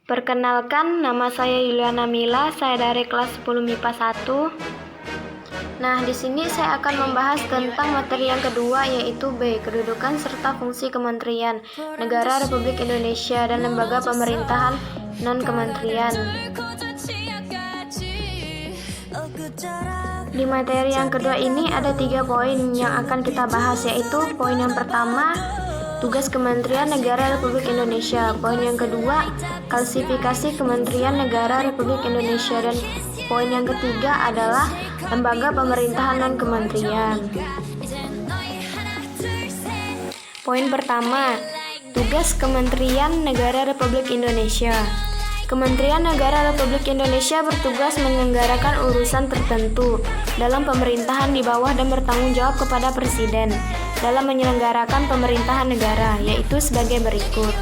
Perkenalkan, nama saya Yuliana Mila, saya dari kelas 10 MIPA 1. Nah, di sini saya akan membahas tentang materi yang kedua, yaitu B, kedudukan serta fungsi kementerian, negara Republik Indonesia, dan lembaga pemerintahan non-kementerian. Di materi yang kedua ini ada 3 poin yang akan kita bahas, yaitu poin yang pertama, tugas Kementerian Negara Republik Indonesia. Poin yang kedua, klasifikasi Kementerian Negara Republik Indonesia. Dan poin yang ketiga adalah lembaga pemerintahan non-kementerian. Poin pertama, tugas Kementerian Negara Republik Indonesia. Kementerian Negara Republik Indonesia bertugas menyelenggarakan urusan tertentu dalam pemerintahan di bawah dan bertanggung jawab kepada Presiden dalam menyelenggarakan pemerintahan negara, yaitu sebagai berikut.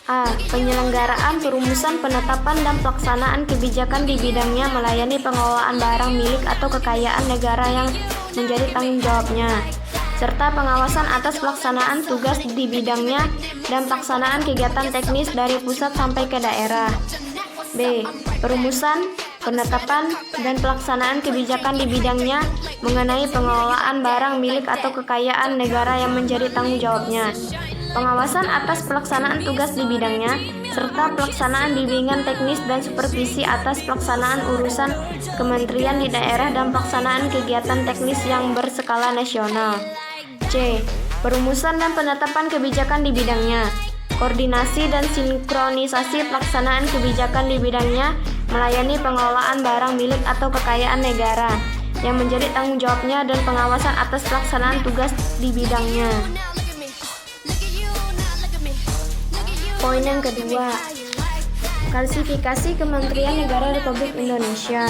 A. Penyelenggaraan, perumusan, penetapan, dan pelaksanaan kebijakan di bidangnya melayani pengelolaan barang milik atau kekayaan negara yang menjadi tanggung jawabnya, serta pengawasan atas pelaksanaan tugas di bidangnya dan pelaksanaan kegiatan teknis dari pusat sampai ke daerah. B. Perumusan, penetapan, dan pelaksanaan kebijakan di bidangnya mengenai pengelolaan barang milik atau kekayaan negara yang menjadi tanggung jawabnya, pengawasan atas pelaksanaan tugas di bidangnya, serta pelaksanaan bimbingan teknis dan supervisi atas pelaksanaan urusan kementerian di daerah dan pelaksanaan kegiatan teknis yang berskala nasional. C. Perumusan dan penetapan kebijakan di bidangnya, koordinasi dan sinkronisasi pelaksanaan kebijakan di bidangnya melayani pengelolaan barang milik atau kekayaan negara yang menjadi tanggung jawabnya dan pengawasan atas pelaksanaan tugas di bidangnya. Poin yang kedua, klasifikasi Kementerian Negara Republik Indonesia.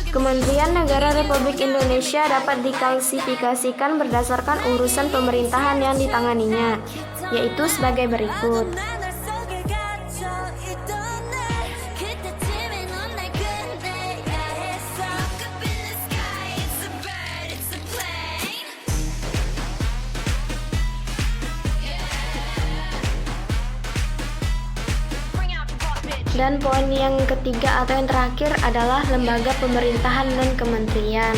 Kementerian Negara Republik Indonesia dapat diklasifikasikan berdasarkan urusan pemerintahan yang ditanganinya, yaitu sebagai berikut. Dan poin yang ketiga atau yang terakhir adalah lembaga pemerintahan non-kementerian.